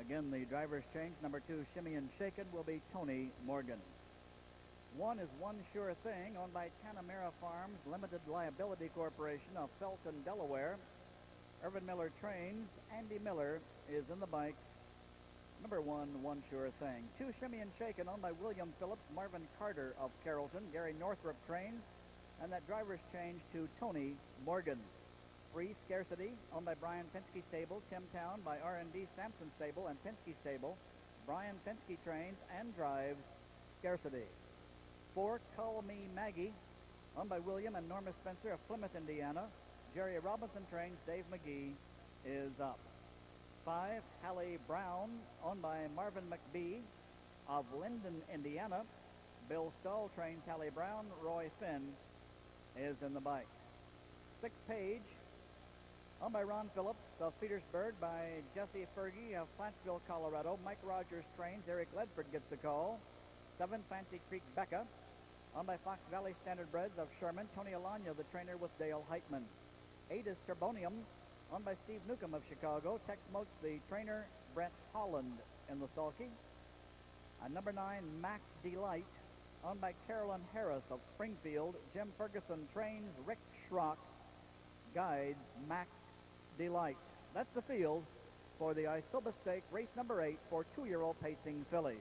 Again, the driver's change. Number 2, Shimmy and Shaken, will be Tony Morgan. 1 is One Sure Thing, owned by Tanamera Farms Limited Liability Corporation of Felton, Delaware. Irvin Miller trains. Andy Miller is in the bike. Number 1, One Sure Thing. 2, Shimmy and Shaken, owned by William Phillips, Marvin Carter of Carrollton. Gary Northrup trains. And that driver's change to Tony Morgan. 3, Scarcity, owned by Brian Pinske Stable, Timtown, by R&D Sampson Stable and Pinske Stable. Brian Pinske trains and drives Scarcity. 4, Call Me Maggie, owned by William and Norma Spencer of Plymouth, Indiana. Jerry Robinson trains. Dave McGee is up. 5, Hallie Brown, owned by Marvin McBee of Linden, Indiana. Bill Stahl trains Hallie Brown. Roy Finn is in the bike. 6, Page, owned by Ron Phillips of Petersburg, by Jesse Fergie of Plattsville, Colorado. Mike Rogers trains. Eric Ledford gets the call. 7, Fancy Creek Becca, owned by Fox Valley Standardbreds of Sherman. Tony Alanya, the trainer, with Dale Heitman. 8 is Turbonium, owned by Steve Newcomb of Chicago. Tex Moats, the trainer. Brett Holland in the sulky. And number 9, Mac Delight, owned by Carolyn Harris of Springfield. Jim Ferguson trains. Rick Schrock guides Mac Delight. That's the field for the ISOBA Stake, race number 8 for 2-year-old pacing fillies.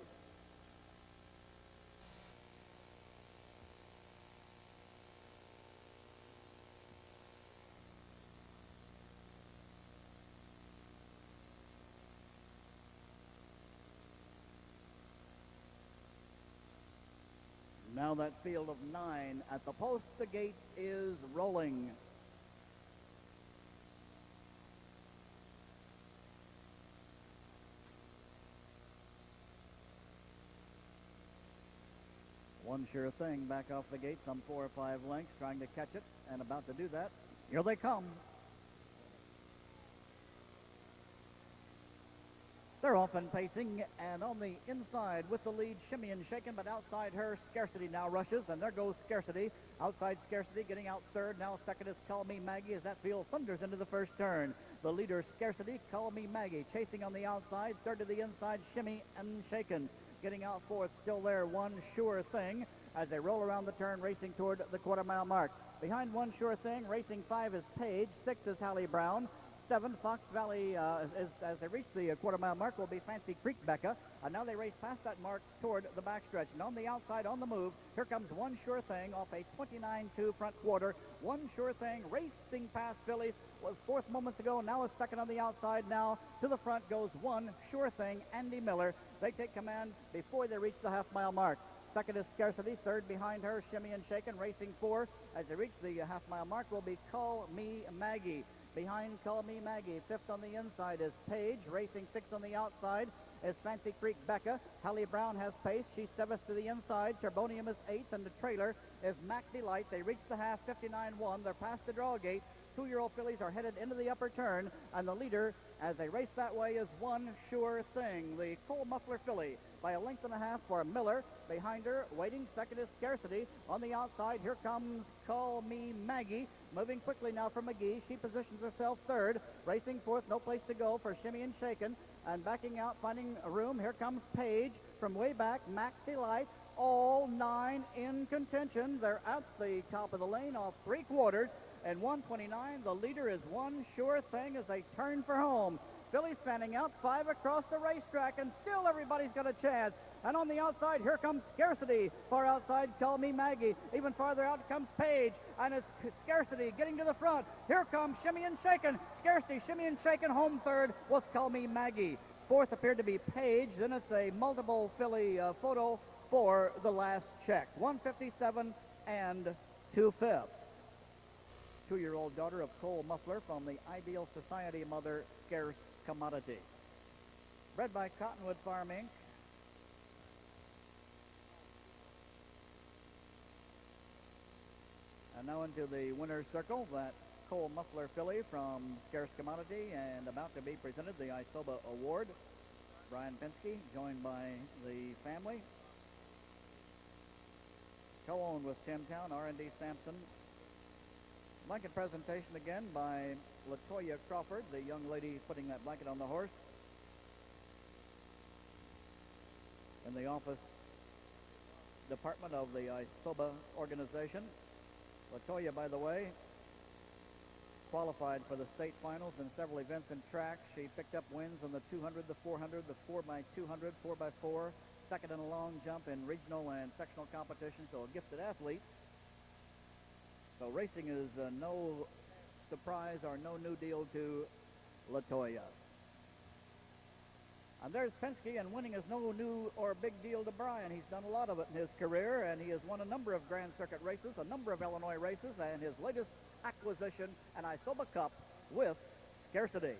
Now that field of 9 at the post. The gate is rolling. One Sure Thing back off the gate, some 4 or 5 lengths, trying to catch it, and about to do that. Here they come. They're off and pacing, and on the inside with the lead, Shimmy and Shaken, but outside her, Scarcity now rushes, and there goes Scarcity. Outside Scarcity, getting out third. Now second is Call Me Maggie as that field thunders into the first turn. The leader, Scarcity, Call Me Maggie, chasing on the outside. Third to the inside, Shimmy and Shaken. Getting out fourth, still there, One Sure Thing, as they roll around the turn, racing toward the quarter-mile mark. Behind One Sure Thing, racing 5 is Page. 6 is Hallie Brown. 7, Fox Valley, as they reach the quarter-mile mark, will be Fancy Creek Becca. And now they race past that mark toward the backstretch. And on the outside, on the move, here comes One Sure Thing off a 29-2 front quarter. One Sure Thing racing past Fillies, was fourth moments ago, now is second on the outside. Now to the front goes One Sure Thing, Andy Miller. They take command before they reach the half-mile mark. Second is Scarcity. Third behind her, Shimmy and Shaken, racing 4. As they reach the half-mile mark will be Call Me Maggie. Behind Call Me Maggie, 5th on the inside is Page. Racing 6 on the outside is Fancy Creek Becca. Hallie Brown has pace. She's 7th to the inside. Turbonium is 8th, and the trailer is Mac Delight. They reach the half, 59-1. They're past the draw gate. 2-year-old fillies are headed into the upper turn, and the leader, as they race that way, is One Sure Thing, the Cole Muffler filly, by a length and a half for Miller. Behind her, waiting second is Scarcity. On the outside, here comes Call Me Maggie, moving quickly now for McGee. She positions herself third. Racing fourth, no place to go for Shimmy and Shaken. And backing out, finding a room, here comes Page. From way back, Mac Delight. All 9 in contention. They're at the top of the lane off 3/4. And 129, the leader is One Sure Thing as they turn for home. Fillies fanning out, 5 across the racetrack, and still everybody's got a chance. And on the outside, here comes Scarcity. Far outside, Call Me Maggie. Even farther out comes Page, and it's Scarcity getting to the front. Here comes Shimmy and Shaken. Scarcity, Shimmy and Shaken, home third was Call Me Maggie. Fourth appeared to be Page. Then it's a multiple filly photo for the last check. 157 and 2/5. 2-year-old daughter of Cole Muffler from the Ideal Society mother, Scarce Commodity. Bred by Cottonwood Farm, Inc. And now into the winner's circle, that Cole Muffler filly from Scarce Commodity, and about to be presented the ISOBA Award. Brian Pinske, joined by the family. Co-owned with Timtown, R&D Sampson. Blanket presentation again by Latoya Crawford, the young lady putting that blanket on the horse. in the office department of the ISOBA organization. Latoya, by the way, qualified for the state finals in several events in track. She picked up wins on the 200, the 400, the 4x200, 4x4, second in a long jump in regional and sectional competition, so a gifted athlete. So racing is no surprise or no new deal to Latoya. And there's Pinske, and winning is no new or big deal to Brian. He's done a lot of it in his career, and he has won a number of Grand Circuit races, a number of Illinois races, and his latest acquisition, an ISOBA Cup with Scarcity.